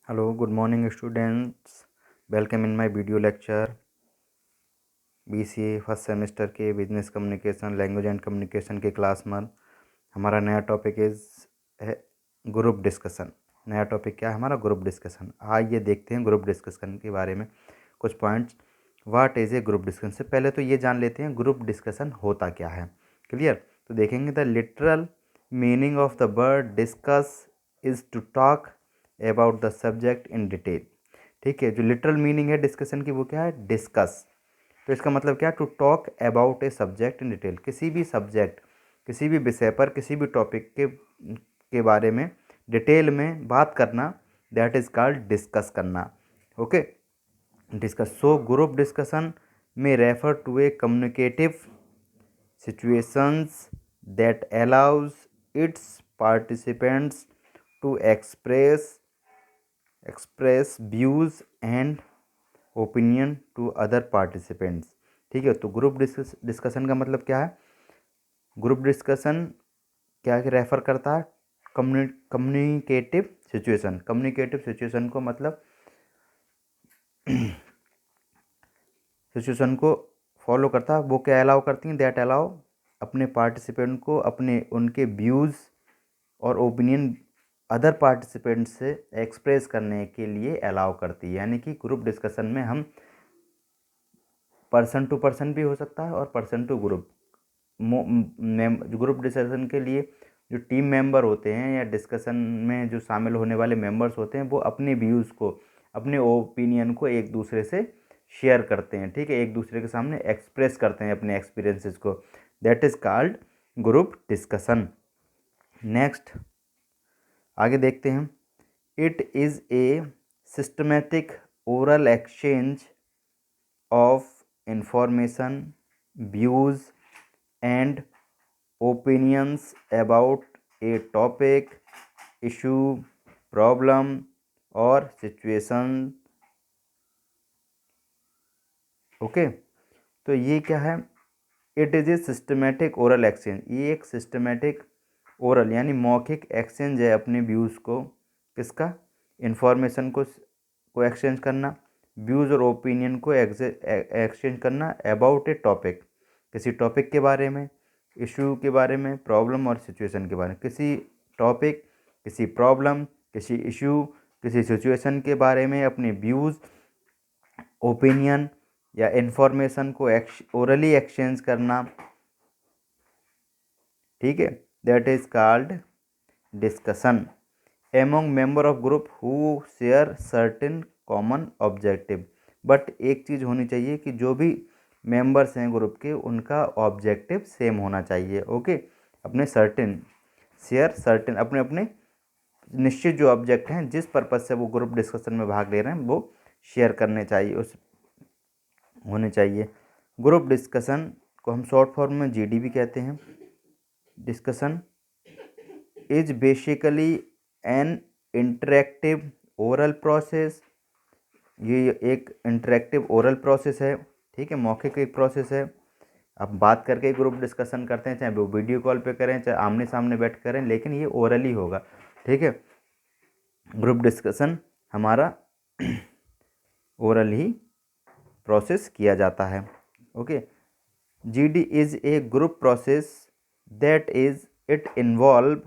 Hello, good morning students. Welcome in my video lecture BCA first semester के business communication language and communication के class में हमारा नया topic है group discussion. नया टॉपिक क्या है हमारा? Group discussion. आइए देखते हैं ग्रुप डिस्कशन के बारे में कुछ points. What is a group discussion? से पहले तो ये जान लेते हैं ग्रुप डिस्कशन होता क्या है। क्लियर? तो देखेंगे the literal meaning of the word discuss is to talk about the subject in detail. ठीक है, जो लिटरल मीनिंग है डिस्कशन की वो क्या है? डिस्कस। तो इसका मतलब क्या? To talk about a subject in detail. किसी भी सब्जेक्ट, किसी भी विषय पर, किसी भी टॉपिक के बारे में डिटेल में बात करना, दैट इज़ कॉल्ड डिस्कस करना। Okay, discuss. So group discussion में refer to a communicative situations that allows its participants to express views and opinion to other participants। ठीक है, तो ग्रुप डिस्कशन का मतलब क्या है? ग्रुप डिस्कशन क्या रेफर करता है? Communicative situation. कम्युनिकेटिव सिचुएशन को मतलब सिचुएशन को फॉलो करता है। वो क्या अलाउ करती हैं? दैट अलाउ अपने पार्टिसिपेंट को अपने उनके व्यूज़ और ओपिनियन अदर पार्टिसिपेंट से एक्सप्रेस करने के लिए अलाउ करती है। यानी कि ग्रुप डिस्कशन में हम पर्सन टू पर्सन भी हो सकता है और person to group. Group discussion के लिए जो टीम मेंबर होते हैं या डिस्कशन में जो शामिल होने वाले मेंबर्स होते हैं वो अपने व्यूज़ को, अपने ओपिनियन को एक दूसरे से शेयर करते हैं। ठीक है, एक दूसरे के सामने एक्सप्रेस करते हैं अपने एक्सपीरियंसेस को। That is called group discussion. Next आगे देखते हैं। It is a systematic oral exchange of information, views and opinions about A topic, issue, problem और सिचुएशन। ओके, तो ये क्या है? It is a systematic oral exchange. ये एक सिस्टमेटिक ओरल यानी मौखिक एक्सचेंज है अपने व्यूज़ को, किसका? इन्फॉर्मेशन को एक्सचेंज करना, व्यूज़ और ओपिनियन को एक्सचेंज करना अबाउट ए टॉपिक, किसी टॉपिक के बारे में, इशू के बारे में, प्रॉब्लम और सिचुएशन के बारे में। किसी टॉपिक, किसी प्रॉब्लम, किसी इशू, किसी सिचुएशन के बारे में अपने व्यूज़, ओपिनियन या इन्फॉर्मेशन को ओरली एक्सचेंज करना। ठीक है, that is called discussion among member of group who share certain common objective. But एक चीज़ होनी चाहिए कि जो भी मेंबर्स हैं ग्रुप के उनका ऑब्जेक्टिव सेम होना चाहिए। ओके, अपने सर्टेन अपने अपने निश्चित जो ऑब्जेक्ट हैं, जिस पर्पज़ से वो ग्रुप डिस्कशन में भाग ले रहे हैं वो शेयर करने चाहिए, उस होने चाहिए। ग्रुप डिस्कशन को हम शॉर्ट फॉर्म में जीडी भी कहते हैं। Discussion is basically N interactive oral process. ये एक इंटरेक्टिव ओरल प्रोसेस है। ठीक है, मौखिक एक प्रोसेस है। आप बात करके ग्रुप डिस्कशन करते हैं, चाहे वो वीडियो कॉल पे करें चाहे आमने सामने बैठ करें, लेकिन ये ओरल ही होगा। ठीक है, ग्रुप डिस्कशन हमारा ओरल ही प्रोसेस किया जाता है। Okay, GD is a group process that is it involve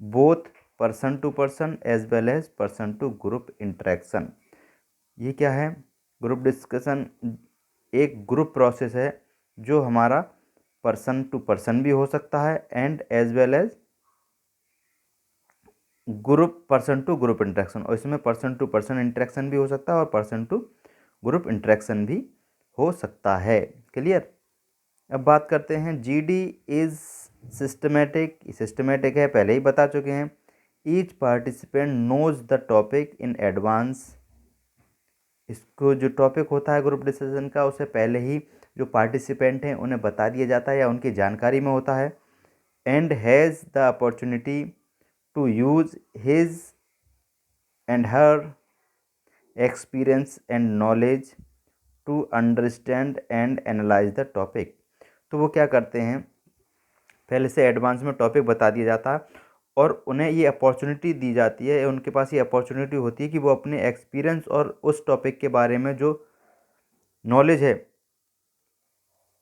both person to person as well as person to group interaction. ये क्या है? ग्रुप डिस्कशन एक ग्रुप प्रोसेस है जो हमारा पर्सन टू पर्सन भी हो सकता है and as well as group person to group interaction, और इसमें पर्सन टू पर्सन इंटरेक्शन भी हो सकता है और पर्सन टू ग्रुप इंटरेक्शन भी हो सकता है। क्लियर? अब बात करते हैं जीडी इज सिस्टमेटिक। सिस्टमेटिक है, पहले ही बता चुके हैं। Each participant knows the topic in advance. इसको जो टॉपिक होता है ग्रुप डिस्कशन का, उसे पहले ही जो पार्टिसिपेंट हैं उन्हें बता दिया जाता है या उनकी जानकारी में होता है। And has the opportunity to use his and her experience and knowledge to understand and analyse the topic. तो वो क्या करते हैं? पहले से एडवांस में टॉपिक बता दिया जाता है और उन्हें ये अपॉर्चुनिटी दी जाती है, उनके पास ये अपॉर्चुनिटी होती है कि वो अपने एक्सपीरियंस और उस टॉपिक के बारे में जो नॉलेज है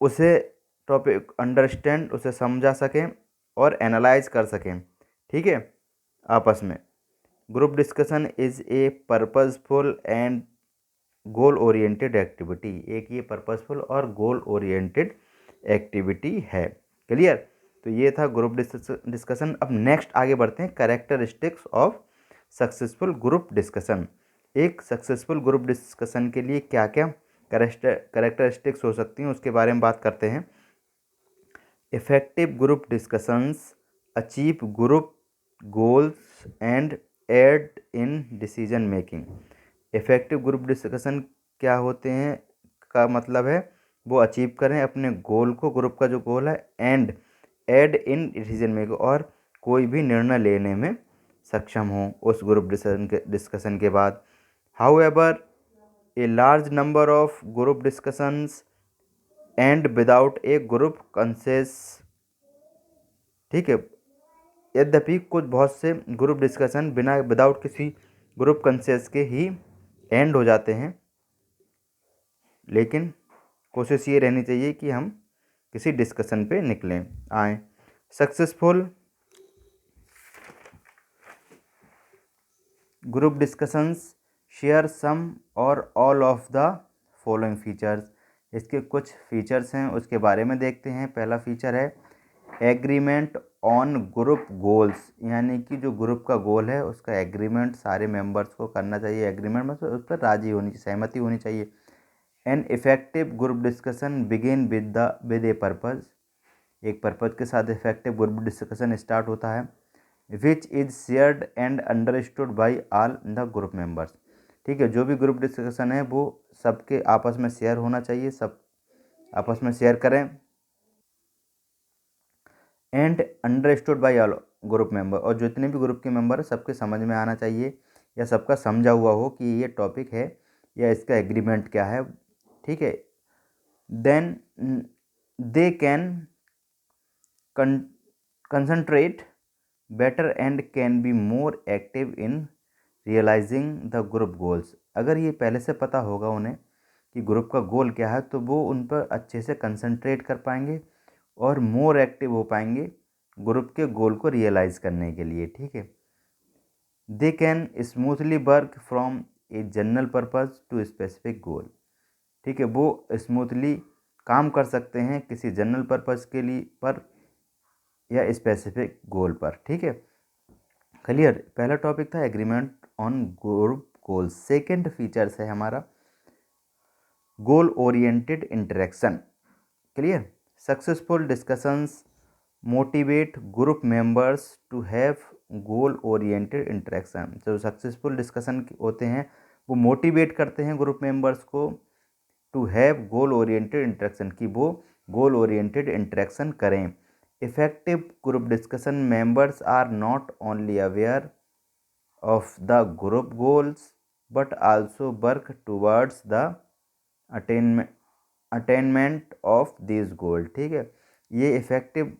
उसे टॉपिक अंडरस्टैंड उसे समझा सकें और एनालाइज कर सकें। ठीक है, आपस में। Group discussion is a purposeful and goal oriented activity. एक ये पर्पसफुल और गोल ओरिएंटेड एक्टिविटी है। क्लियर? तो ये था ग्रुप डिस्कशन। अब नेक्स्ट आगे बढ़ते हैं, characteristics of successful group discussion. एक सक्सेसफुल ग्रुप डिस्कशन के लिए क्या क्या कैरेक्टरिस्टिक्स हो सकती हैं उसके बारे में बात करते हैं। Effective group discussions achieve group goals and aid in decision making. Effective group discussion क्या होते हैं का मतलब है वो अचीव करें अपने गोल को, ग्रुप का जो गोल है, and aid in decision making, और कोई भी निर्णय लेने में सक्षम हो उस ग्रुप डिस्कशन के बाद। However a large number of group discussions and without A group consensus. ठीक है, यद्यपि कुछ बहुत से ग्रुप डिस्कशन बिना विदाउट किसी ग्रुप कंसेंसस के ही एंड हो जाते हैं, लेकिन कोशिश ये रहनी चाहिए कि हम किसी डिस्कशन पे निकलें आए। Successful group discussions share some और all of the following features. इसके कुछ फीचर्स हैं, उसके बारे में देखते हैं। पहला फीचर है एग्रीमेंट ऑन ग्रुप गोल्स, यानी कि जो ग्रुप का गोल है उसका एग्रीमेंट सारे मेंबर्स को करना चाहिए। एग्रीमेंट मतलब उस पर राजी होनी चाहिए, सहमति होनी चाहिए। An effective group discussion begin with A purpose. एक पर्पज़ के साथ इफेक्टिव ग्रुप डिस्कशन स्टार्ट होता है। Which is shared and understood by all the group members. ठीक है, जो भी ग्रुप डिस्कशन है वो सबके आपस में शेयर होना चाहिए, सब आपस में शेयर करें। And understood by all group member, और जितने भी ग्रुप के मेंबर है सबके समझ में आना चाहिए या सबका समझा हुआ हो कि ये टॉपिक है या इसका एग्रीमेंट क्या है। ठीक है, then they can concentrate better and can be more active in realising the group goals. अगर ये पहले से पता होगा उन्हें कि ग्रुप का गोल क्या है तो वो उन पर अच्छे से कंसंट्रेट कर पाएंगे और मोर एक्टिव हो पाएंगे ग्रुप के गोल को रियलाइज करने के लिए। ठीक है, they can smoothly work from a general purpose to specific goal. ठीक है, वो स्मूथली काम कर सकते हैं किसी जनरल पर्पज के लिए पर या स्पेसिफिक गोल पर। ठीक है, क्लियर? पहला टॉपिक था agreement on group goal. Second features है हमारा goal oriented interaction. Clear? Successful discussions motivate group members to have goal oriented interaction. जो सक्सेसफुल डिस्कशन होते हैं वो मोटिवेट करते हैं ग्रुप मेंबर्स को to have goal oriented interaction, कि वो गोल ओरिएंटेड इंटरेक्शन करें। Effective group discussion members are not only aware of the group goals but also work towards the attainment of this गोल। ठीक है, ये effective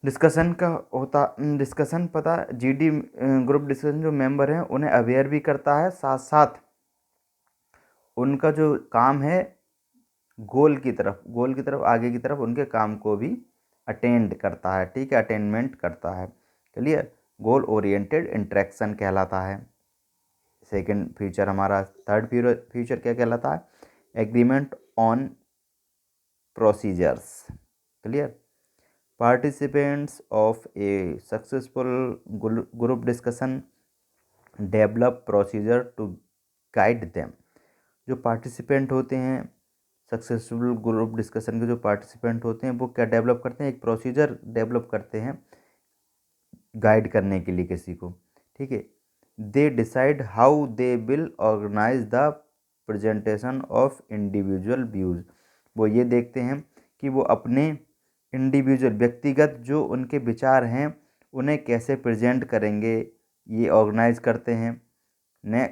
discussion का होता discussion पता GD group discussion जो मेंबर हैं उन्हें अवेयर भी करता है, साथ साथ उनका जो काम है गोल की तरफ आगे की तरफ उनके काम को भी अटेंड करता है। ठीक है, अटेनमेंट करता है। क्लियर? गोल ओरिएंटेड इंटरेक्शन कहलाता है सेकंड फीचर हमारा। थर्ड फीचर क्या कहलाता है? Agreement on procedures. Clear? Participants of a successful group discussion develop procedure to guide them. जो पार्टिसिपेंट होते हैं सक्सेसफुल ग्रुप डिस्कशन के, जो पार्टिसिपेंट होते हैं वो क्या डेवलप करते हैं? एक प्रोसीजर डेवलप करते हैं गाइड करने के लिए किसी को। ठीक है, they decide how they will organise the presentation of individual views. वो ये देखते हैं कि वो अपने इंडिविजुअल व्यक्तिगत जो उनके विचार हैं उन्हें कैसे प्रेजेंट करेंगे, ये ऑर्गेनाइज करते हैं। ने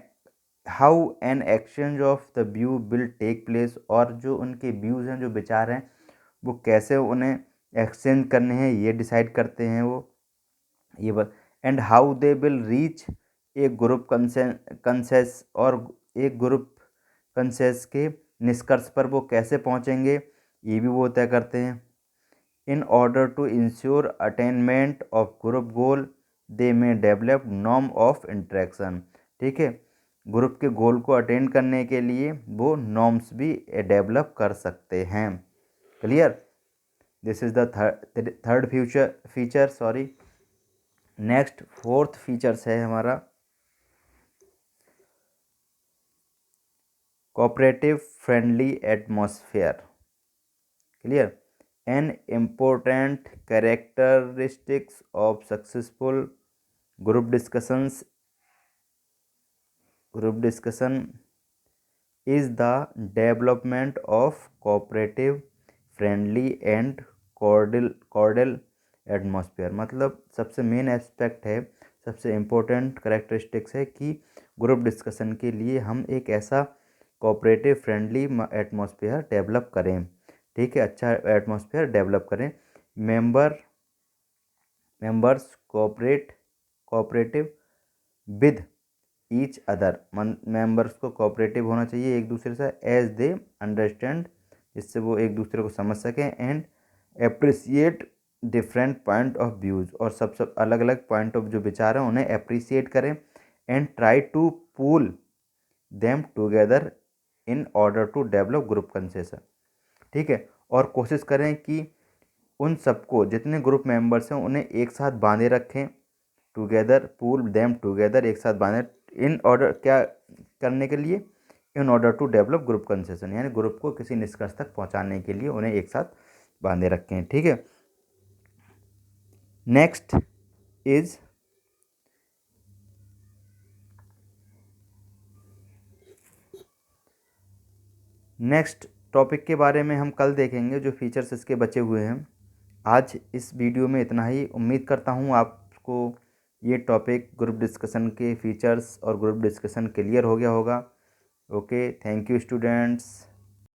how an exchange of the view will take place, और जो उनके व्यूज़ हैं जो विचार हैं वो कैसे उन्हें एक्सचेंज करने हैं ये डिसाइड करते हैं वो, ये बस। And how they will reach a group conscience, और एक ग्रुप कंसेंस के निष्कर्ष पर वो कैसे पहुंचेंगे ये भी वो तय करते हैं। In order to ensure attainment of group goal they may develop norm of interaction. ठीक है, ग्रुप के गोल को अटेंड करने के लिए वो नॉर्म्स भी डेवलप कर सकते हैं। Clear? This is the third feature sorry. Next fourth features है हमारा cooperative friendly atmosphere. Clear? An important characteristics of successful group discussion is the development of cooperative friendly and cordial atmosphere. मतलब सबसे main aspect है, सबसे important characteristics है कि group discussion के लिए हम एक ऐसा कोऑपरेटिव फ्रेंडली एटमॉस्फेयर डेवलप करें। ठीक है, अच्छा एटमॉस्फेयर डेवलप करें। Members cooperative with each other, members को कोऑपरेटिव होना चाहिए एक दूसरे से, एज दे अंडरस्टैंड, जिससे वो एक दूसरे को समझ सकें, and appreciate different point of views, और सब अलग अलग पॉइंट ऑफ जो विचार हैं उन्हें अप्रिसिएट करें, and try to pool them together in order to develop group consensus. ठीक है, और कोशिश करें कि उन सबको, जितने ग्रुप मेंबर्स हैं उन्हें एक साथ बांधे रखें, टुगेदर, पूल देम टुगेदर, एक साथ बांधे, इन ऑर्डर क्या करने के लिए, in order to develop group consensus, यानी ग्रुप को किसी निष्कर्ष तक पहुंचाने के लिए उन्हें एक साथ बांधे रखें। ठीक है, नेक्स्ट इज नेक्स्ट टॉपिक के बारे में हम कल देखेंगे, जो फीचर्स इसके बचे हुए हैं। आज इस वीडियो में इतना ही। उम्मीद करता हूँ आपको ये टॉपिक ग्रुप डिस्कशन के फीचर्स और ग्रुप डिस्कशन क्लियर हो गया होगा। Okay, thank you students.